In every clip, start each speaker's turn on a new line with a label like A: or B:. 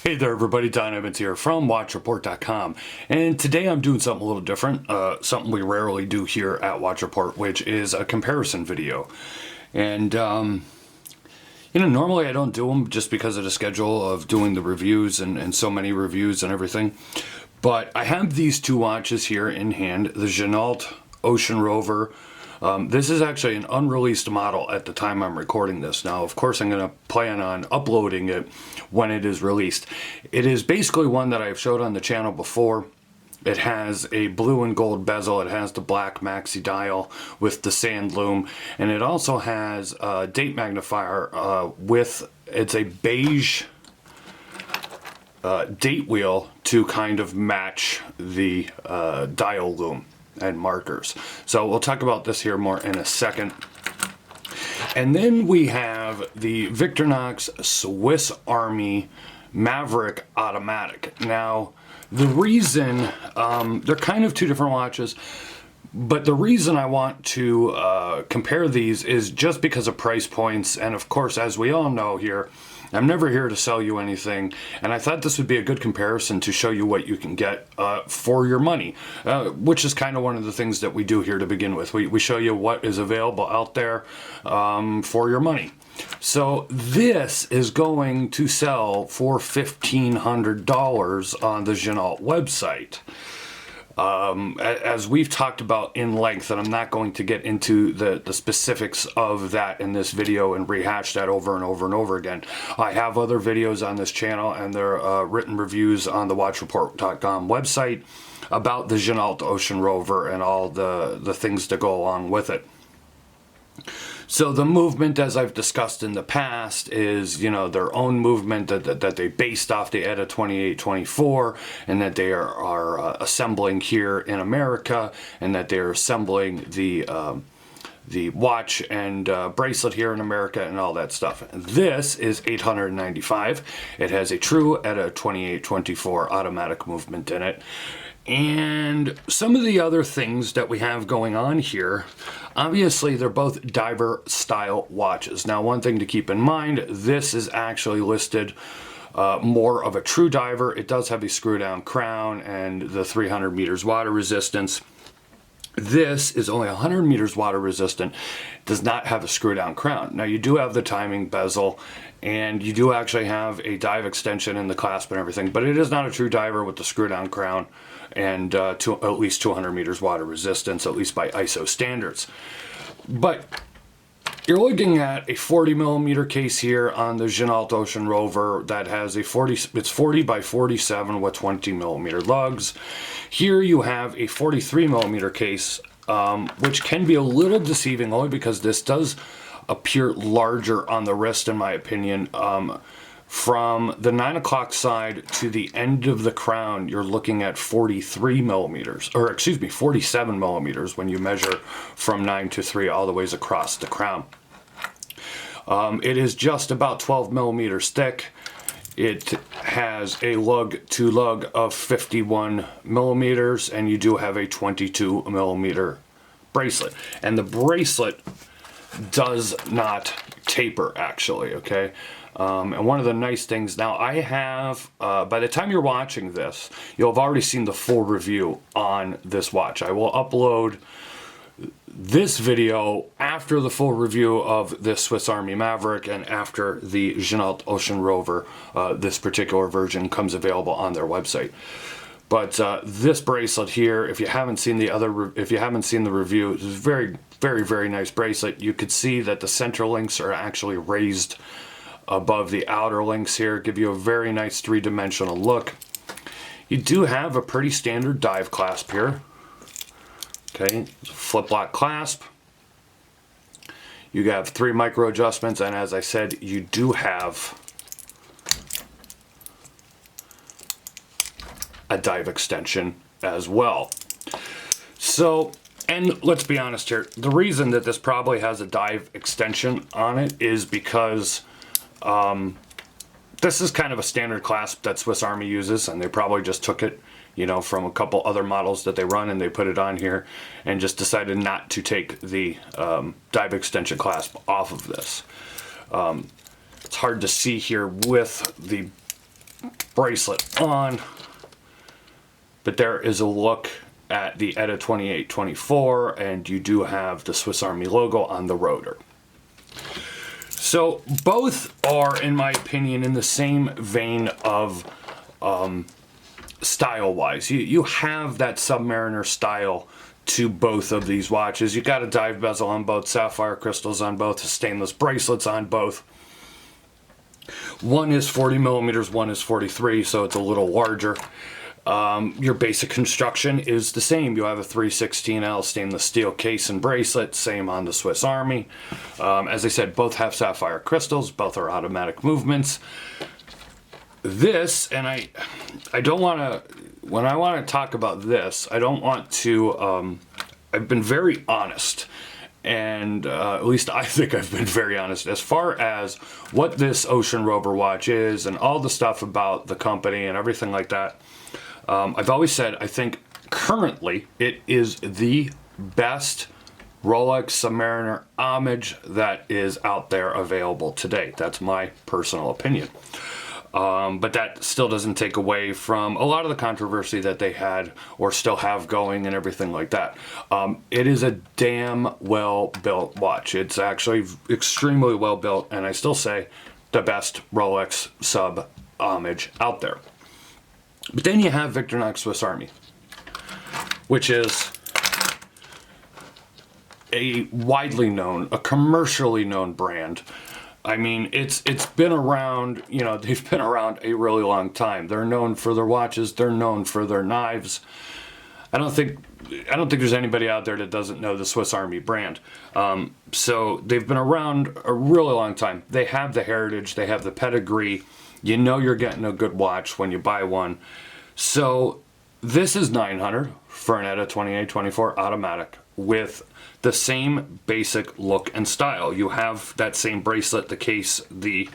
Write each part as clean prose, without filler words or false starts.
A: Hey there everybody, Don Evans here from WatchReport.com, and today I'm doing something a little different, something we rarely do here at Watch Report, which is a comparison video. And normally I don't do them just because of the schedule of doing the reviews and so many reviews and everything. But I have these two watches here in hand, the Ginault Ocean Rover. This is actually an unreleased model at the time I'm recording this. Now, of course, I'm going to plan on uploading it when it is released. It is basically one that I've showed on the channel before. It has a blue and gold bezel. It has the black maxi dial with the sand loom, and it also has a date magnifier it's a beige date wheel to kind of match the dial loom and markers. So we'll talk about this here more in a second. And then we have the Victorinox Swiss Army Maverick automatic. Now, the reason, they're kind of two different watches, but the reason I want to compare these is just because of price points. And of course, as we all know here, I'm never here to sell you anything, and I thought this would be a good comparison to show you what you can get for your money, which is kind of one of the things that we do here to begin with. We show you what is available out there for your money. So this is going to sell for $1,500 on the Ginault website. As we've talked about in length, and I'm not going to get into the specifics of that in this video and rehash that over and over and over again. I have other videos on this channel, and there are written reviews on the WatchReport.com website about the Ginault Ocean Rover and all the things that go along with it. So the movement, as I've discussed in the past, is, their own movement that they based off the ETA 2824, and that they are assembling here in America, and that they're assembling the watch and bracelet here in America and all that stuff. This is $895. It has a true ETA 2824 automatic movement in it. And some of the other things that we have going on here, obviously they're both diver style watches. Now, one thing to keep in mind, this is actually listed more of a true diver. It does have a screw down crown and the 300 meters water resistance. This is only 100 meters water resistant, does not have a screw down crown. Now, you do have the timing bezel, and you do actually have a dive extension in the clasp and everything, but it is not a true diver with the screw down crown and to at least 200 meters water resistance, at least by ISO standards. But you're looking at a 40 millimeter case here on the Ginault Ocean Rover that has it's 40 by 47 with 20 millimeter lugs. Here you have a 43 millimeter case, which can be a little deceiving only because this does appear larger on the wrist, in my opinion. From the 9 o'clock side to the end of the crown, you're looking at 43 millimeters, or excuse me, 47 millimeters when you measure from 9 to 3 all the ways across the crown. It is just about 12 millimeters thick. It has a lug to lug of 51 millimeters, and you do have a 22 millimeter bracelet. And the bracelet does not taper, actually, okay? And one of the nice things, now I have, by the time you're watching this, you'll have already seen the full review on this watch. I will upload this video after the full review of this Swiss Army Maverick and after the Ginault Ocean Rover. This particular version comes available on their website. But this bracelet here, if you haven't seen the review, it's a very, very, very nice bracelet. You could see that the center links are actually raised above the outer links here, give you a very nice three-dimensional look. You do have a pretty standard dive clasp here. Okay, flip lock clasp. You have 3 micro adjustments, and as I said, you do have a dive extension as well. So, and let's be honest here, the reason that this probably has a dive extension on it is because this is kind of a standard clasp that Swiss Army uses, and they probably just took it, from a couple other models that they run, and they put it on here and just decided not to take the dive extension clasp off of this. It's hard to see here with the bracelet on. But there is a look at the ETA 2824, and you do have the Swiss Army logo on the rotor. So both are, in my opinion, in the same vein of style-wise. You have that Submariner style to both of these watches. You got a dive bezel on both, sapphire crystals on both, stainless bracelets on both. One is 40 millimeters, one is 43, so it's a little larger. Your basic construction is the same. You have a 316L stainless steel case and bracelet, same on the Swiss Army. As I said, both have sapphire crystals, both are automatic movements. This, and I don't want to, when I want to talk about this, I don't want to, I've been very honest, and at least I think I've been very honest as far as what this Ocean Rover watch is and all the stuff about the company and everything like that. I've always said I think currently it is the best Rolex Submariner homage that is out there available today. That's my personal opinion. But that still doesn't take away from a lot of the controversy that they had or still have going and everything like that. It is a damn well-built watch. It's actually extremely well-built, and I still say the best Rolex sub homage out there. But then you have Victorinox Swiss Army, which is a widely known, a commercially known brand. I mean, it's been around, you know, they've been around a really long time. They're known for their watches, they're known for their knives. I don't think there's anybody out there that doesn't know the Swiss Army brand. So they've been around a really long time. They have the heritage, they have the pedigree. You know you're getting a good watch when you buy one. So this is $900 for an ETA 2824 automatic with the same basic look and style. You have that same bracelet, the case, the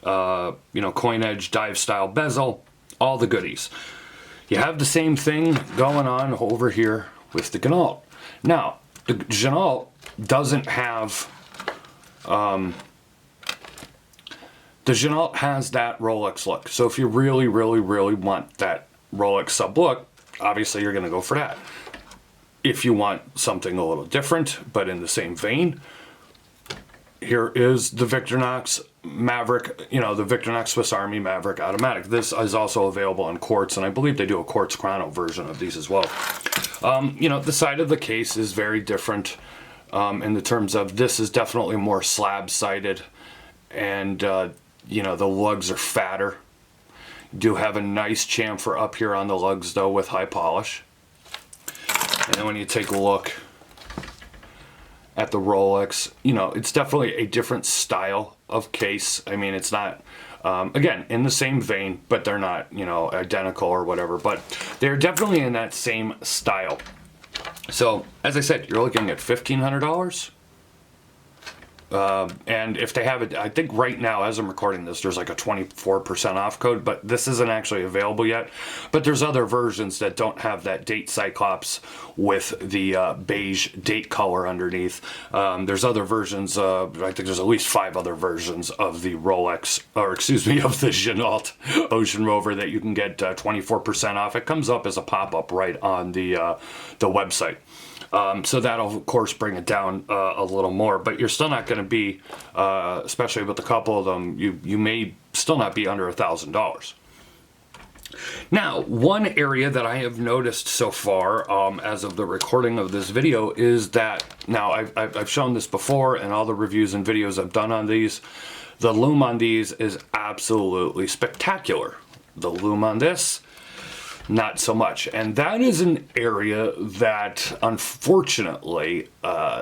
A: coin edge dive style bezel, all the goodies. You have the same thing going on over here with the Ginault. Now, the Ginault doesn't have the Ginault has that Rolex look. So if you really, really, really want that Rolex sub look, obviously you're going to go for that. If you want something a little different, but in the same vein, here is the Victorinox Maverick, the Victorinox Swiss Army Maverick automatic. This is also available in quartz, and I believe they do a quartz chrono version of these as well. The side of the case is very different in the terms of this is definitely more slab-sided, and the lugs are fatter. You do have a nice chamfer up here on the lugs though with high polish. And then when you take a look at the Rolex, it's definitely a different style of case. I mean, it's not, again, in the same vein, but they're not, identical or whatever, but they're definitely in that same style. So, as I said, you're looking at $1,500. And if they have it, I think right now, as I'm recording this, there's like a 24% off code, but this isn't actually available yet. But there's other versions that don't have that date cyclops with the beige date color underneath. There's other versions, I think there's at least 5 other versions of the Rolex, or excuse me, of the Ginault Ocean Rover that you can get 24% off. It comes up as a pop-up right on the website. So that'll, of course, bring it down a little more, but you're still not going to be, especially with a couple of them, you may still not be under $1,000. Now, one area that I have noticed so far, as of the recording of this video, is that, now I've shown this before in all the reviews and videos I've done on these, the lume on these is absolutely spectacular. The lume on this, not so much. And that is an area that, unfortunately,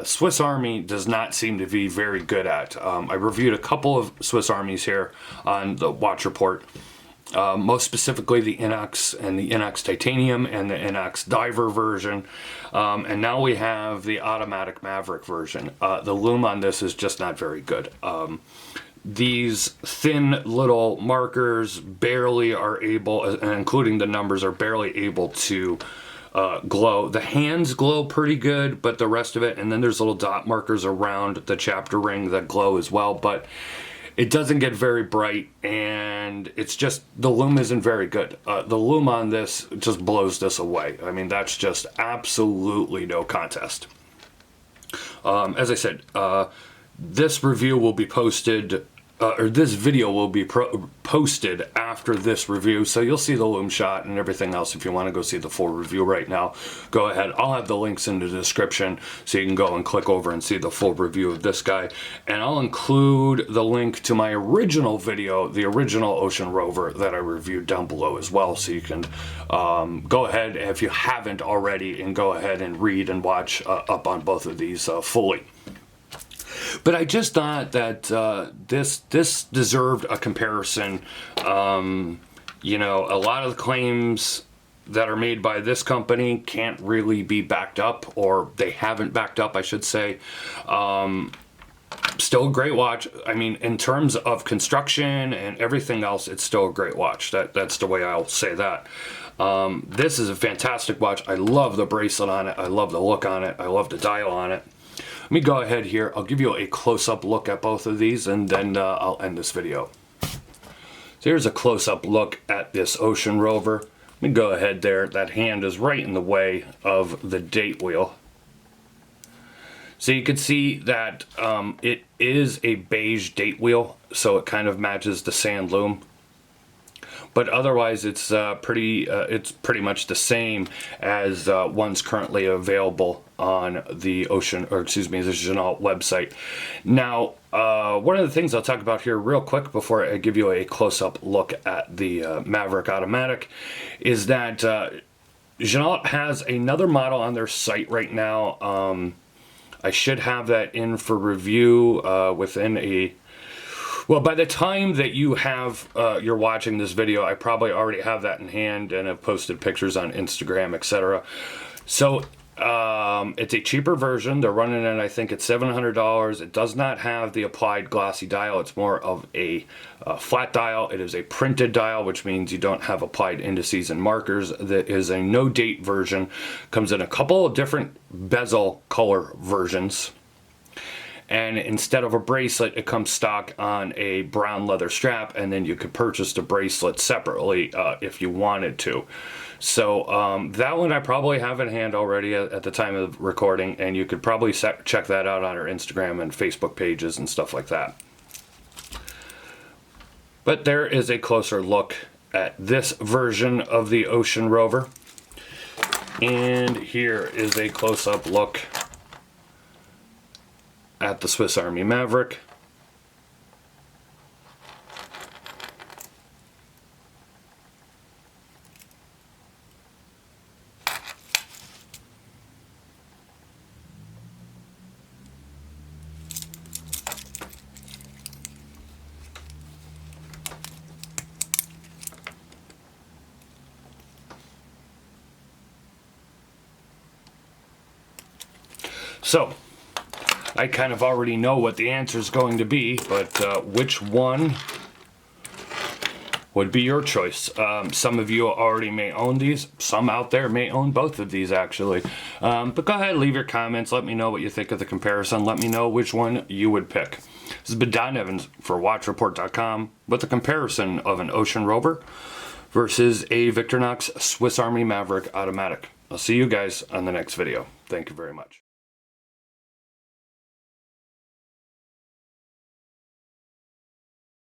A: Swiss Army does not seem to be very good at. I reviewed a couple of Swiss Armies here on the Watch Report, most specifically the Inox and the Inox Titanium and the Inox Diver version. And now we have the automatic Maverick version. The lume on this is just not very good. These thin little markers barely are able, including the numbers, are barely able to glow. The hands glow pretty good, but the rest of it, and then there's little dot markers around the chapter ring that glow as well, but it doesn't get very bright, and it's just, the lume isn't very good. The lume on this just blows this away. I mean, that's just absolutely no contest. As I said, this review will be posted, or this video will be posted after this review, so you'll see the lume shot and everything else. If you want to go see the full review right now, go ahead. I'll have the links in the description so you can go and click over and see the full review of this guy, and I'll include the link to my original video, the original Ocean Rover, that I reviewed down below as well, so you can go ahead, if you haven't already, and go ahead and read and watch up on both of these fully. But I just thought that this deserved a comparison. You know, a lot of the claims that are made by this company can't really be backed up, or they haven't backed up, I should say. Still a great watch. I mean, in terms of construction and everything else, it's still a great watch. That's the way I'll say that. This is a fantastic watch. I love the bracelet on it. I love the look on it. I love the dial on it. Let me go ahead here. I'll give you a close-up look at both of these, and then I'll end this video. So here's a close-up look at this Ocean Rover. Let me go ahead there. That hand is right in the way of the date wheel. So you can see that it is a beige date wheel, so it kind of matches the sand lume. But otherwise, it's pretty much the same as ones currently available on the Ocean, or excuse me, the Ginault website. Now, one of the things I'll talk about here real quick before I give you a close-up look at the Maverick automatic is that Ginault has another model on their site right now. I should have that in for review within a... Well, by the time that you have, you're watching this video, I probably already have that in hand and have posted pictures on Instagram, etc. So it's a cheaper version. They're running it, I think, at $700. It does not have the applied glossy dial. It's more of a flat dial. It is a printed dial, which means you don't have applied indices and markers. That is a no-date version. Comes in a couple of different bezel color versions. And instead of a bracelet, it comes stock on a brown leather strap, and then you could purchase the bracelet separately if you wanted to. So that one I probably have in hand already at the time of recording, and you could probably check that out on our Instagram and Facebook pages and stuff like that. But there is a closer look at this version of the Ocean Rover. And here is a close-up look at the Swiss Army Maverick. So, I kind of already know what the answer is going to be, but which one would be your choice? Some of you already may own these. Some out there may own both of these, actually. But go ahead, leave your comments. Let me know what you think of the comparison. Let me know which one you would pick. This has been Don Evans for WatchReport.com with the comparison of an Ocean Rover versus a Victorinox Swiss Army Maverick automatic. I'll see you guys on the next video. Thank you very much.